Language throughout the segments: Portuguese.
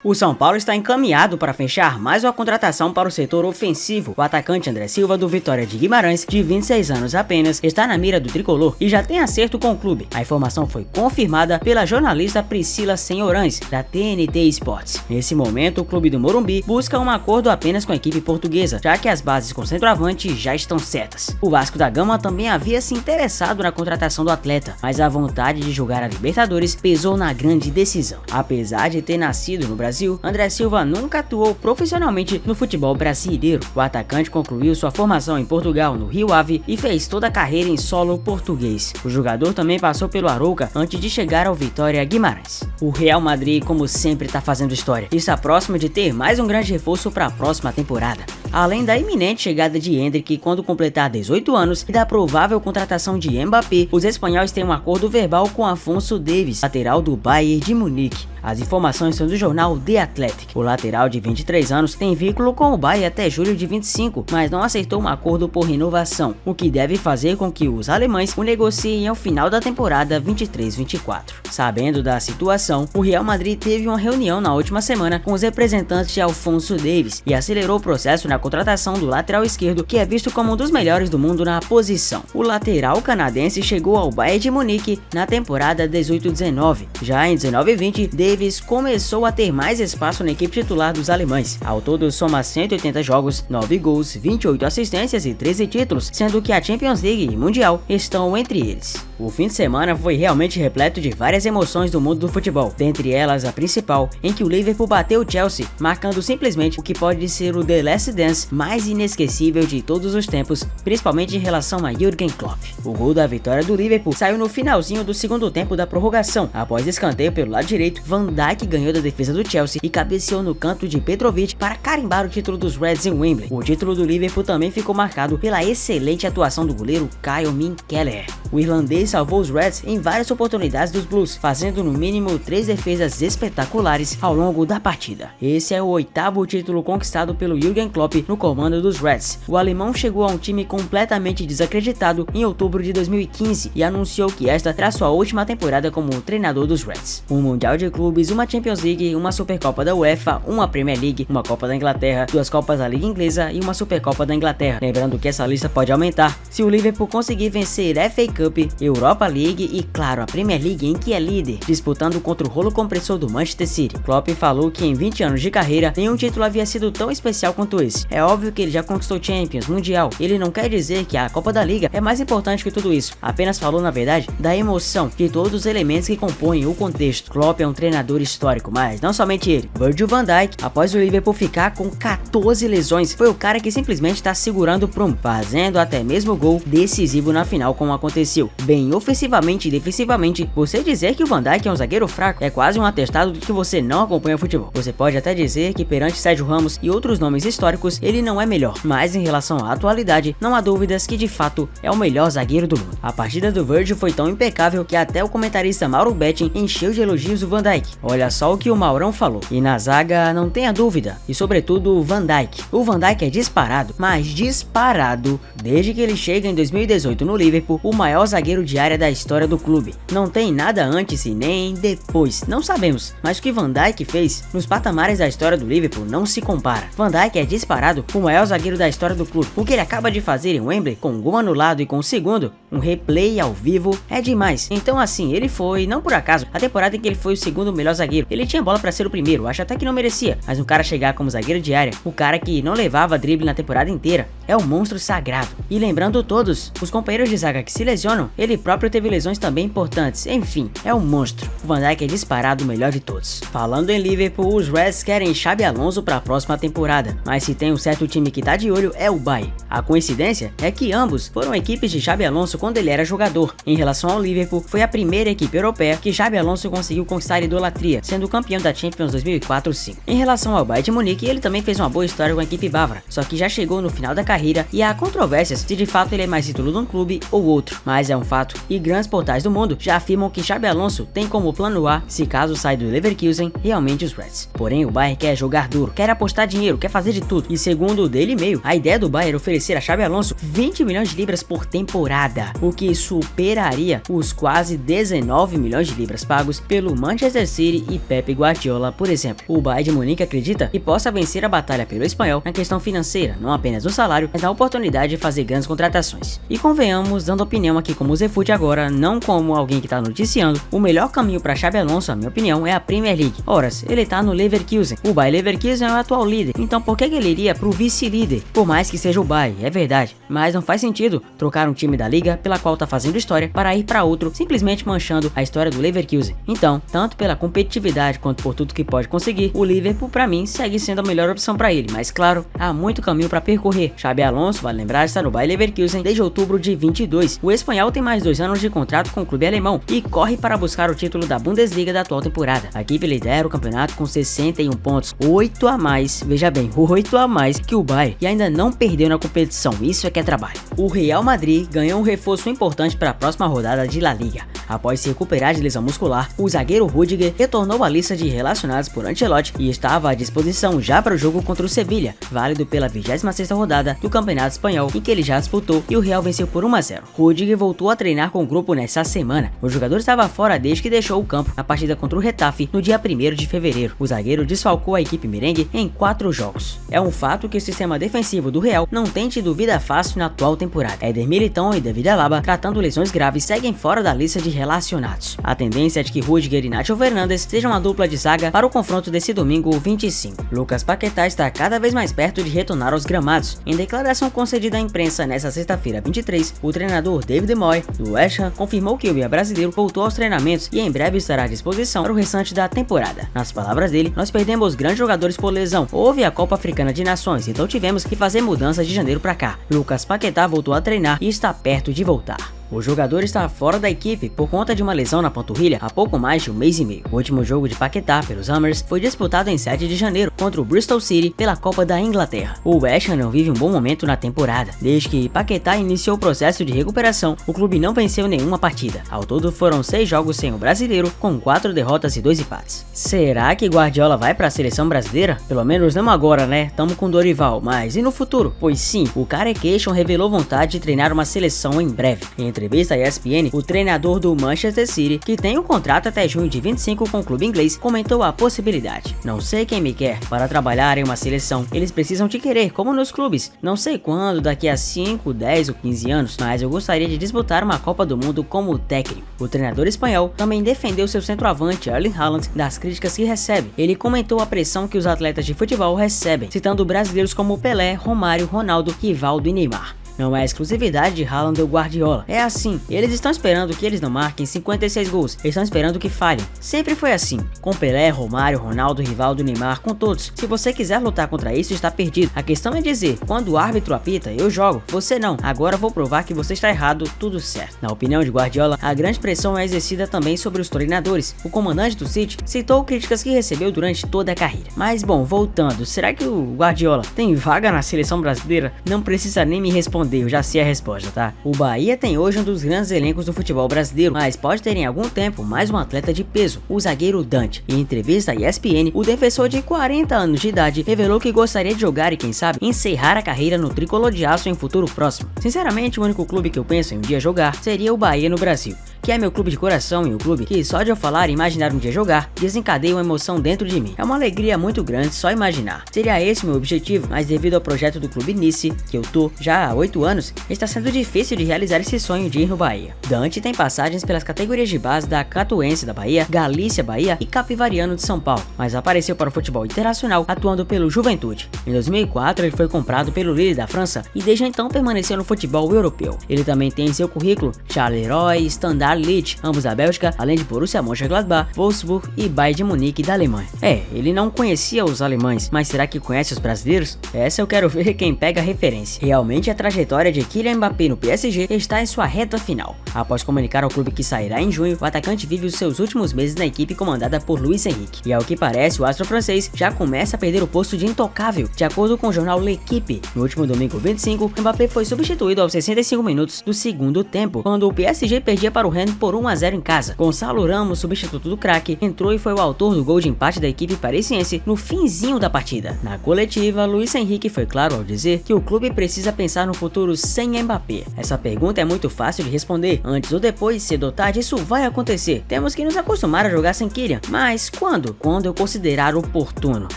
O São Paulo está encaminhado para fechar mais uma contratação para o setor ofensivo. O atacante André Silva, do Vitória de Guimarães, de 26 anos apenas, está na mira do tricolor e já tem acerto com o clube. A informação foi confirmada pela jornalista Priscila Senhorães, da TNT Esportes. Nesse momento, o clube do Morumbi busca um acordo apenas com a equipe portuguesa, já que as bases com centroavante já estão certas. O Vasco da Gama também havia se interessado na contratação do atleta, mas a vontade de jogar a Libertadores pesou na grande decisão. Apesar de ter nascido no Brasil, André Silva nunca atuou profissionalmente no futebol brasileiro. O atacante concluiu sua formação em Portugal, no Rio Ave, e fez toda a carreira em solo português. O jogador também passou pelo Arouca antes de chegar ao Vitória Guimarães. O Real Madrid, como sempre, está fazendo história e está próximo de ter mais um grande reforço para a próxima temporada. Além da iminente chegada de Endrick quando completar 18 anos e da provável contratação de Mbappé, os espanhóis têm um acordo verbal com Afonso Davies, lateral do Bayern de Munique. As informações são do jornal The Athletic. O lateral de 23 anos tem vínculo com o Bayern até julho de 25, mas não aceitou um acordo por renovação, o que deve fazer com que os alemães o negociem ao final da temporada 23-24. Sabendo da situação, o Real Madrid teve uma reunião na última semana com os representantes de Afonso Davies e acelerou o processo na contratação do lateral esquerdo, que é visto como um dos melhores do mundo na posição. O lateral canadense chegou ao Bayern de Munique na temporada 18-19. Já em 19-20, Davies começou a ter mais espaço na equipe titular dos alemães. Ao todo soma 180 jogos, 9 gols, 28 assistências e 13 títulos, sendo que a Champions League e Mundial estão entre eles. O fim de semana foi realmente repleto de várias emoções do mundo do futebol, dentre elas a principal, em que o Liverpool bateu o Chelsea, marcando simplesmente o que pode ser o The Last Dance mais inesquecível de todos os tempos, principalmente em relação a Jürgen Klopp. O gol da vitória do Liverpool saiu no finalzinho do segundo tempo da prorrogação. Após escanteio pelo lado direito, Van Dijk ganhou da defesa do Chelsea e cabeceou no canto de Petrovic para carimbar o título dos Reds em Wembley. O título do Liverpool também ficou marcado pela excelente atuação do goleiro Kyle Minkelleher. O irlandês salvou os Reds em várias oportunidades dos Blues, fazendo no mínimo 3 defesas espetaculares ao longo da partida. Esse é o 8º título conquistado pelo Jürgen Klopp no comando dos Reds. O alemão chegou a um time completamente desacreditado em outubro de 2015 e anunciou que esta será sua última temporada como treinador dos Reds. Um Mundial de Clubes, uma Champions League, uma Supercopa da UEFA, uma Premier League, uma Copa da Inglaterra, 2 Copas da Liga Inglesa e uma Supercopa da Inglaterra. Lembrando que essa lista pode aumentar se o Liverpool conseguir vencer FA Cup, Europa League e, claro, a Premier League, em que é líder, disputando contra o rolo compressor do Manchester City. Klopp falou que em 20 anos de carreira, nenhum título havia sido tão especial quanto esse. É óbvio que ele já conquistou Champions, Mundial. Ele não quer dizer que a Copa da Liga é mais importante que tudo isso. Apenas falou, na verdade, da emoção de todos os elementos que compõem o contexto. Klopp é um treinador histórico, mas não somente ele. Virgil van Dijk, após o Liverpool ficar com 14 lesões, foi o cara que simplesmente está segurando o prumo, fazendo até mesmo gol decisivo na final, como aconteceu. Bem ofensivamente e defensivamente, você dizer que o Van Dijk é um zagueiro fraco é quase um atestado de que você não acompanha futebol. Você pode até dizer que perante Sérgio Ramos e outros nomes históricos, ele não é melhor, mas em relação à atualidade, não há dúvidas que de fato é o melhor zagueiro do mundo. A partida do Virgil foi tão impecável que até o comentarista Mauro Betting encheu de elogios o Van Dijk. Olha só o que o Maurão falou. E na zaga não tenha dúvida, e sobretudo o Van Dijk. O Van Dijk é disparado, mas disparado, desde que ele chega em 2018 no Liverpool, o maior zagueiro de área da história do clube. Não tem nada antes e nem depois, não sabemos, mas o que Van Dijk fez nos patamares da história do Liverpool não se compara. Van Dijk é disparado o maior zagueiro da história do clube. O que ele acaba de fazer em Wembley, com um gol anulado e com o segundo, um replay ao vivo, é demais. Então assim, ele foi, não por acaso, a temporada em que ele foi o segundo melhor zagueiro. Ele tinha bola para ser o primeiro, acho até que não merecia, mas um cara chegar como zagueiro de área, o cara que não levava drible na temporada inteira, é um monstro sagrado. E lembrando todos, os companheiros de zaga que se lesionam, ele próprio teve lesões também importantes. Enfim, é um monstro. O Van Dijk é disparado o melhor de todos. Falando em Liverpool, os Reds querem Xabi Alonso para a próxima temporada, mas se tem um certo time que tá de olho é o Bayern. A coincidência é que ambos foram equipes de Xabi Alonso quando ele era jogador. Em relação ao Liverpool, foi a primeira equipe europeia que Xabi Alonso conseguiu conquistar a idolatria, sendo campeão da Champions 2004-05. Em relação ao Bayern de Munique, ele também fez uma boa história com a equipe bávara, só que já chegou no final da carreira e há controvérsias se de fato ele é mais ídolo de um clube ou outro, mas é um fato, e grandes portais do mundo já afirmam que Xabi Alonso tem como plano A, se caso sair do Leverkusen, realmente os Reds. Porém, o Bayern quer jogar duro, quer apostar dinheiro, quer fazer de tudo, e segundo o Daily Mail, a ideia do Bayern é oferecer a Xabi Alonso 20 milhões de libras por temporada. A, o que superaria os quase 19 milhões de libras pagos pelo Manchester City e Pep Guardiola, por exemplo. O Bayern de Munique acredita que possa vencer a batalha pelo espanhol na questão financeira, não apenas no salário, mas na oportunidade de fazer grandes contratações. E convenhamos, dando opinião aqui como Zefute agora, não como alguém que tá noticiando, o melhor caminho para Xabi Alonso, na minha opinião, é a Premier League. Ora, ele tá no Leverkusen. O Bayer Leverkusen é o atual líder, então por que ele iria pro vice-líder? Por mais que seja o Bayern, é verdade, mas não faz sentido trocar um time da liga pela qual tá fazendo história para ir para outro, simplesmente manchando a história do Leverkusen. Então, tanto pela competitividade quanto por tudo que pode conseguir, o Liverpool para mim segue sendo a melhor opção para ele, mas claro, há muito caminho para percorrer. Xabi Alonso, vale lembrar, está no Bayer Leverkusen desde outubro de 22. O espanhol tem mais 2 anos de contrato com o clube alemão e corre para buscar o título da Bundesliga da atual temporada. A equipe lidera o campeonato com 61 pontos, 8 a mais, veja bem, 8 a mais que o Bayern, e ainda não perdeu na competição, isso é que é trabalho. O Real Madrid ganhou um reforço importante para a próxima rodada de La Liga. Após se recuperar de lesão muscular, o zagueiro Rüdiger retornou à lista de relacionados por Ancelotti e estava à disposição já para o jogo contra o Sevilla, válido pela 26ª rodada do Campeonato Espanhol, em que ele já disputou e o Real venceu por 1 a 0. Rüdiger voltou a treinar com o grupo nessa semana. O jogador estava fora desde que deixou o campo na partida contra o Getafe no dia 1º de fevereiro. O zagueiro desfalcou a equipe merengue em 4 jogos. É um fato que o sistema defensivo do Real não tem tido vida fácil na atual temporada. Éder Militão e David Alaba, tratando lesões graves, seguem fora da lista de relacionados. A tendência é de que Rüdiger e Nacho Fernandes sejam a dupla de zaga para o confronto desse domingo 25. Lucas Paquetá está cada vez mais perto de retornar aos gramados. Em declaração concedida à imprensa nesta sexta-feira 23, o treinador David Moyes, do West Ham, confirmou que o Bia brasileiro voltou aos treinamentos e em breve estará à disposição para o restante da temporada. Nas palavras dele, nós perdemos grandes jogadores por lesão. Houve a Copa Africana de Nações, então tivemos que fazer mudanças de janeiro para cá. Lucas Paquetá voltou a treinar e está perto de voltar. O jogador está fora da equipe por conta de uma lesão na panturrilha há pouco mais de 1 mês e meio. O último jogo de Paquetá pelos Hammers foi disputado em 7 de janeiro contra o Bristol City pela Copa da Inglaterra. O West Ham não vive um bom momento na temporada. Desde que Paquetá iniciou o processo de recuperação, o clube não venceu nenhuma partida. Ao todo foram 6 jogos sem o brasileiro, com 4 derrotas e 2 empates. Será que Guardiola vai para a seleção brasileira? Pelo menos não agora, né? Tamo com Dorival, mas e no futuro? Pois sim, o Carecation revelou vontade de treinar uma seleção em breve. Em entrevista à ESPN, o treinador do Manchester City, que tem um contrato até junho de 25 com o clube inglês, comentou a possibilidade. Não sei quem me quer para trabalhar em uma seleção, eles precisam te querer, como nos clubes. Não sei quando, daqui a 5, 10 ou 15 anos, mas eu gostaria de disputar uma Copa do Mundo como técnico. O treinador espanhol também defendeu seu centroavante Erling Haaland das críticas que recebe. Ele comentou a pressão que os atletas de futebol recebem, citando brasileiros como Pelé, Romário, Ronaldo, Rivaldo e Neymar. Não é exclusividade de Haaland ou Guardiola. É assim, eles estão esperando que eles não marquem 56 gols, eles estão esperando que falhem. Sempre foi assim, com Pelé, Romário, Ronaldo, Rivaldo, Neymar, com todos. Se você quiser lutar contra isso, está perdido. A questão é dizer, quando o árbitro apita, eu jogo, você não. Agora vou provar que você está errado, tudo certo. Na opinião de Guardiola, a grande pressão é exercida também sobre os treinadores. O comandante do City citou críticas que recebeu durante toda a carreira. Mas bom, voltando, será que o Guardiola tem vaga na seleção brasileira? Não precisa nem me responder. Eu já sei a resposta, tá? O Bahia tem hoje um dos grandes elencos do futebol brasileiro, mas pode ter em algum tempo mais um atleta de peso, o zagueiro Dante. Em entrevista à ESPN, o defensor de 40 anos de idade revelou que gostaria de jogar e, quem sabe, encerrar a carreira no tricolor de aço em futuro próximo. Sinceramente, o único clube que eu penso em um dia jogar seria o Bahia no Brasil, que é meu clube de coração e o clube que só de eu falar e imaginar um dia jogar, desencadeia uma emoção dentro de mim. É uma alegria muito grande só imaginar. Seria esse o meu objetivo, mas devido ao projeto do clube Nice, que eu tô já há 8 anos, está sendo difícil de realizar esse sonho de ir no Bahia. Dante tem passagens pelas categorias de base da Catuense da Bahia, Galícia Bahia e Capivariano de São Paulo, mas apareceu para o futebol internacional atuando pelo Juventude. Em 2004 ele foi comprado pelo Lille da França e desde então permaneceu no futebol europeu. Ele também tem em seu currículo Charleroi, Standard Liège, ambos da Bélgica, além de Borussia Mönchengladbach, Wolfsburg e Bayern de Munique da Alemanha. Ele não conhecia os alemães, mas será que conhece os brasileiros? Essa eu quero ver quem pega a referência. Realmente a trajetória de Kylian Mbappé no PSG está em sua reta final. Após comunicar ao clube que sairá em junho, o atacante vive os seus últimos meses na equipe comandada por Luis Henrique. E ao que parece, o astro francês já começa a perder o posto de intocável. De acordo com o jornal L'Équipe, no último domingo 25, Mbappé foi substituído aos 65 minutos do segundo tempo, quando o PSG perdia para o Fulham por 1 a 0 em casa. Gonçalo Ramos, substituto do craque, entrou e foi o autor do gol de empate da equipe parisiense no finzinho da partida. Na coletiva, Luiz Henrique foi claro ao dizer que o clube precisa pensar no futuro sem Mbappé. Essa pergunta é muito fácil de responder. Antes ou depois, cedo ou tarde, isso vai acontecer. Temos que nos acostumar a jogar sem Kylian. Mas quando? Quando eu considerar oportuno,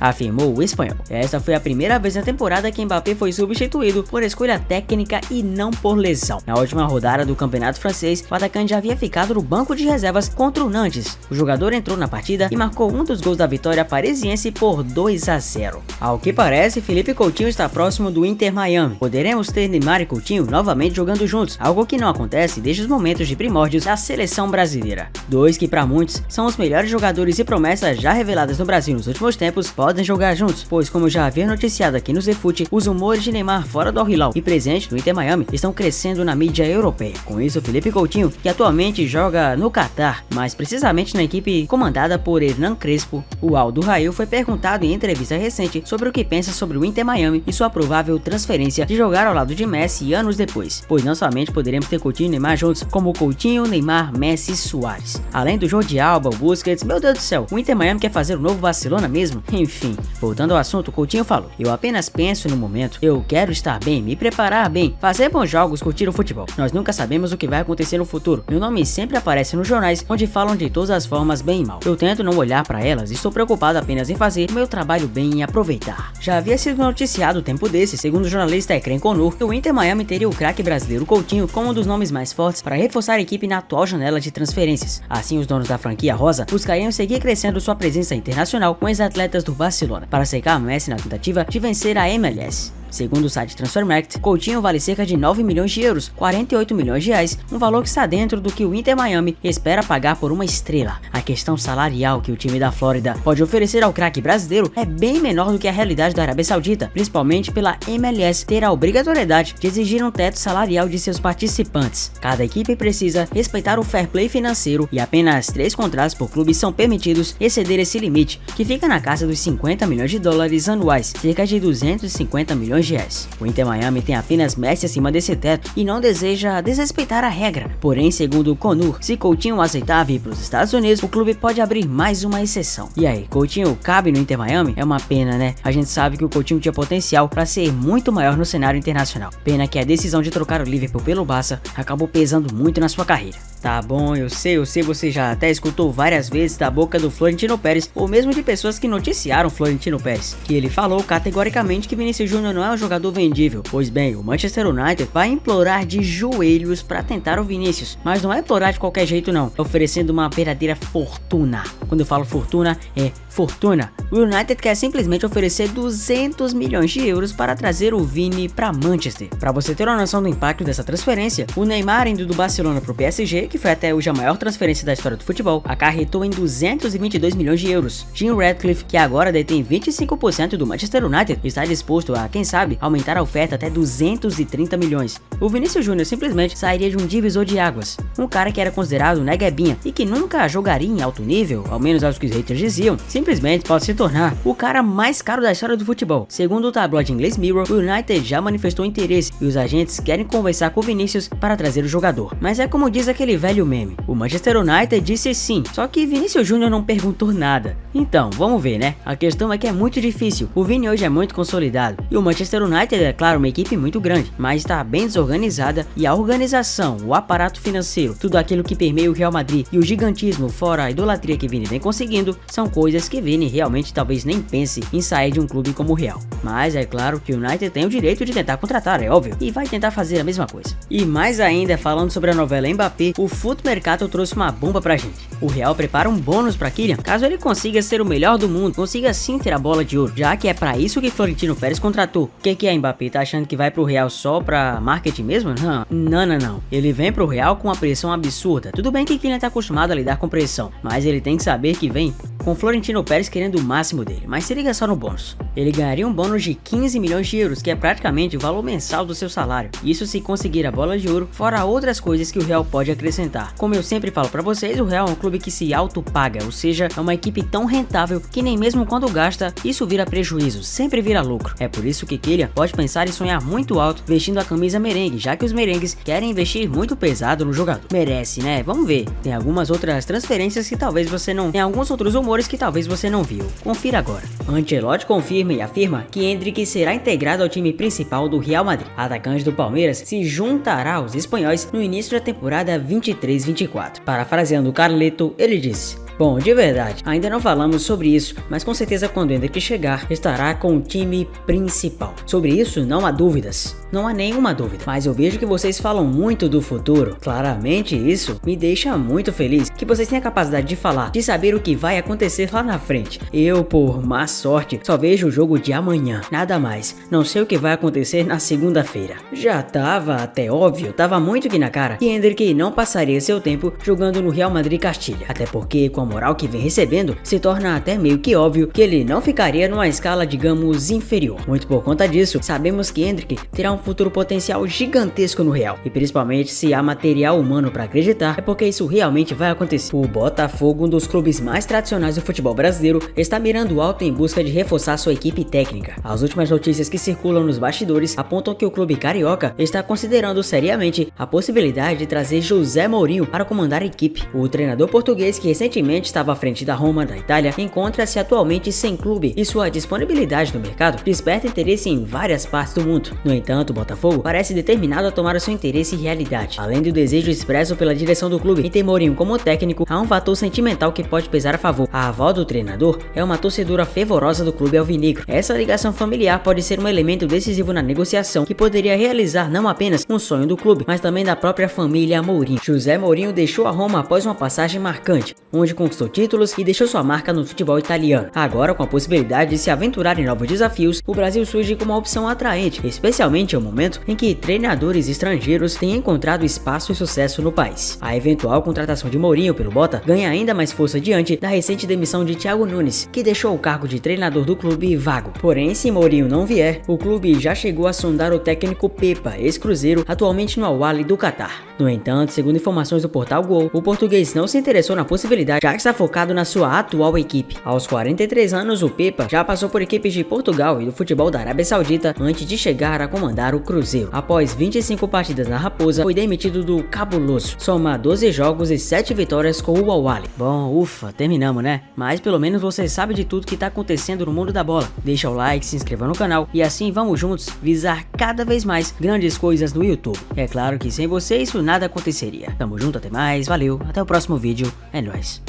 afirmou o espanhol. Essa foi a primeira vez na temporada que Mbappé foi substituído por escolha técnica e não por lesão. Na última rodada do campeonato francês, o atacante já havia ficado no banco de reservas contra o Nantes. O jogador entrou na partida e marcou um dos gols da vitória parisiense por 2 a 0. Ao que parece, Felipe Coutinho está próximo do Inter Miami. Poderemos ter Neymar e Coutinho novamente jogando juntos, algo que não acontece desde os momentos de primórdios da seleção brasileira. Dois que para muitos são os melhores jogadores e promessas já reveladas no Brasil nos últimos tempos podem jogar juntos, pois como já havia noticiado aqui no Zefute, os rumores de Neymar fora do Al-Hilal e presente no Inter Miami estão crescendo na mídia europeia. Com isso, Felipe Coutinho, que atualmente joga no Catar, mais precisamente na equipe comandada por Hernan Crespo, o Aldo Rail foi perguntado em entrevista recente sobre o que pensa sobre o Inter Miami e sua provável transferência de jogar ao lado de Messi anos depois, pois não somente poderemos ter Coutinho e Neymar juntos, como Coutinho, Neymar, Messi e Suárez. Além do Jordi Alba, o Busquets, meu Deus do céu, o Inter Miami quer fazer o novo Barcelona mesmo? Enfim, voltando ao assunto, Coutinho falou: eu apenas penso no momento, eu quero estar bem, me preparar bem, fazer bons jogos, curtir o futebol. Nós nunca sabemos o que vai acontecer no futuro. Meu nome sempre aparece nos jornais, onde falam de todas as formas bem e mal. Eu tento não olhar para elas e estou preocupado apenas em fazer o meu trabalho bem e aproveitar. Já havia sido noticiado o tempo desse, segundo o jornalista Ekren Conur, que o Inter Miami teria o craque brasileiro Coutinho como um dos nomes mais fortes para reforçar a equipe na atual janela de transferências. Assim, os donos da franquia rosa buscariam seguir crescendo sua presença internacional com ex-atletas do Barcelona, para secar Messi na tentativa de vencer a MLS. Segundo o site Transfermarkt, Coutinho vale cerca de 9 milhões de euros, 48 milhões de reais, um valor que está dentro do que o Inter Miami espera pagar por uma estrela. A questão salarial que o time da Flórida pode oferecer ao craque brasileiro é bem menor do que a realidade da Arábia Saudita, principalmente pela MLS ter a obrigatoriedade de exigir um teto salarial de seus participantes. Cada equipe precisa respeitar o fair play financeiro e apenas 3 contratos por clube são permitidos exceder esse limite, que fica na casa dos 50 milhões de dólares anuais, cerca de 250 milhões de reais. O Inter Miami tem apenas Messi acima desse teto e não deseja desrespeitar a regra. Porém, segundo o Conur, se Coutinho aceitar vir para os Estados Unidos, o clube pode abrir mais uma exceção. E aí, Coutinho cabe no Inter Miami? É uma pena, né? A gente sabe que o Coutinho tinha potencial para ser muito maior no cenário internacional. Pena que a decisão de trocar o Liverpool pelo Barça acabou pesando muito na sua carreira. Tá bom, eu sei, você já até escutou várias vezes da boca do Florentino Pérez, ou mesmo de pessoas que noticiaram Florentino Pérez, que ele falou categoricamente que Vinícius Júnior não é um jogador vendível. Pois bem, o Manchester United vai implorar de joelhos para tentar o Vinícius, mas não é implorar de qualquer jeito não, oferecendo uma verdadeira fortuna. Quando eu falo fortuna, é fortuna. O United quer simplesmente oferecer 200 milhões de euros para trazer o Vini para Manchester. Para você ter uma noção do impacto dessa transferência, o Neymar indo do Barcelona para o PSG, que foi até hoje a maior transferência da história do futebol, acarretou em 222 milhões de euros. Jim Ratcliffe, que agora detém 25% do Manchester United, está disposto a, quem sabe, aumentar a oferta até 230 milhões. O Vinícius Júnior simplesmente sairia de um divisor de águas. Um cara que era considerado neguebinha e que nunca jogaria em alto nível, ao menos aos que os haters diziam, simplesmente pode se tornar o cara mais caro da história do futebol. Segundo o tabloide inglês Mirror, o United já manifestou interesse e os agentes querem conversar com o Vinícius para trazer o jogador. Mas é como diz aquele velho meme, o Manchester United disse sim, só que Vinícius Júnior não perguntou nada. Então, vamos ver, né? A questão é que é muito difícil. O Vini hoje é muito consolidado e o Manchester United é claro uma equipe muito grande, mas está bem desorganizada e a organização, o aparato financeiro, tudo aquilo que permeia o Real Madrid e o gigantismo fora a idolatria que Vini vem conseguindo, são coisas que Vini realmente talvez nem pense em sair de um clube como o Real. Mas é claro que o United tem o direito de tentar contratar, é óbvio, e vai tentar fazer a mesma coisa. E mais ainda, falando sobre a novela Mbappé, o Foot Mercato trouxe uma bomba pra gente. O Real prepara um bônus pra Kylian, caso ele consiga ser o melhor do mundo, consiga sim ter a bola de ouro, já que é pra isso que Florentino Pérez contratou. O que é Mbappé? Tá achando que vai pro Real só pra marketing mesmo? Não. Ele vem pro Real com uma pressão absurda. Tudo bem que Kylian tá acostumado a lidar com pressão, mas ele tem que saber que vem com Florentino Pérez querendo o máximo dele. Mas se liga só no bônus. Ele ganharia um bônus de 15 milhões de euros, que é praticamente o valor mensal do seu salário. Isso se conseguir a bola de ouro, fora outras coisas que o Real pode acrescentar. acrescentar. Como eu sempre falo pra vocês, o Real é um clube que se autopaga, ou seja, é uma equipe tão rentável que nem mesmo quando gasta, isso vira prejuízo, sempre vira lucro. É por isso que Kylian pode pensar em sonhar muito alto vestindo a camisa merengue, já que os merengues querem investir muito pesado no jogador. Merece, né? Vamos ver. Tem algumas outras transferências que talvez você não... Tem alguns outros rumores que talvez você não viu. Confira agora. Ancelotti confirma e afirma que Endrick será integrado ao time principal do Real Madrid. A atacante do Palmeiras se juntará aos espanhóis no início da temporada 23-24. Parafraseando Carleto, ele disse: bom, de verdade, ainda não falamos sobre isso, mas com certeza quando Endrick chegar, estará com o time principal. Sobre isso não há dúvidas, não há nenhuma dúvida, mas eu vejo que vocês falam muito do futuro. Claramente isso me deixa muito feliz, que vocês têm a capacidade de falar, de saber o que vai acontecer lá na frente. Eu, por má sorte, só vejo o jogo de amanhã, nada mais, não sei o que vai acontecer na segunda-feira. Já tava até óbvio, tava muito que na cara, que Endrick não passaria seu tempo jogando no Real Madrid Castilha, até porque com a moral que vem recebendo, se torna até meio que óbvio que ele não ficaria numa escala, digamos, inferior. Muito por conta disso, sabemos que Endrick terá um futuro potencial gigantesco no Real, e principalmente se há material humano para acreditar, é porque isso realmente vai acontecer. O Botafogo, um dos clubes mais tradicionais do futebol brasileiro, está mirando alto em busca de reforçar sua equipe técnica. As últimas notícias que circulam nos bastidores apontam que o clube carioca está considerando seriamente a possibilidade de trazer José Mourinho para comandar a equipe. O treinador português, que recentemente estava à frente da Roma da Itália, encontra-se atualmente sem clube e sua disponibilidade no mercado desperta interesse em várias partes do mundo. No entanto, o Botafogo parece determinado a tomar o seu interesse realidade. Além do desejo expresso pela direção do clube em ter Mourinho como técnico, há um fator sentimental que pode pesar a favor. A avó do treinador é uma torcedora fervorosa do clube alvinegro. Essa ligação familiar pode ser um elemento decisivo na negociação, que poderia realizar não apenas um sonho do clube, mas também da própria família Mourinho. José Mourinho deixou a Roma após uma passagem marcante, onde conquistou títulos e deixou sua marca no futebol italiano. Agora, com a possibilidade de se aventurar em novos desafios, o Brasil surge como uma opção atraente, especialmente em um momento em que treinadores estrangeiros têm encontrado espaço e sucesso no país. A eventual contratação de Mourinho pelo Bota ganha ainda mais força diante da recente demissão de Thiago Nunes, que deixou o cargo de treinador do clube vago. Porém, se Mourinho não vier, o clube já chegou a sondar o técnico Pepa, ex-Cruzeiro, atualmente no Al-Ahly do Catar. No entanto, segundo informações do portal Gol, o português não se interessou na possibilidade, já que está focado na sua atual equipe. Aos 43 anos, o Pepa já passou por equipes de Portugal e do futebol da Arábia Saudita antes de chegar a comandar o Cruzeiro. Após 25 partidas na Raposa, foi demitido do Cabuloso. Soma 12 jogos e 7 vitórias com o Al-Ahly. Bom, ufa, terminamos, né? Mas pelo menos você sabe de tudo que tá acontecendo no mundo da bola. Deixa o like, se inscreva no canal e assim vamos juntos visar cada vez mais grandes coisas no YouTube. É claro que sem você isso nada aconteceria. Tamo junto, até mais, valeu, até o próximo vídeo, é nóis.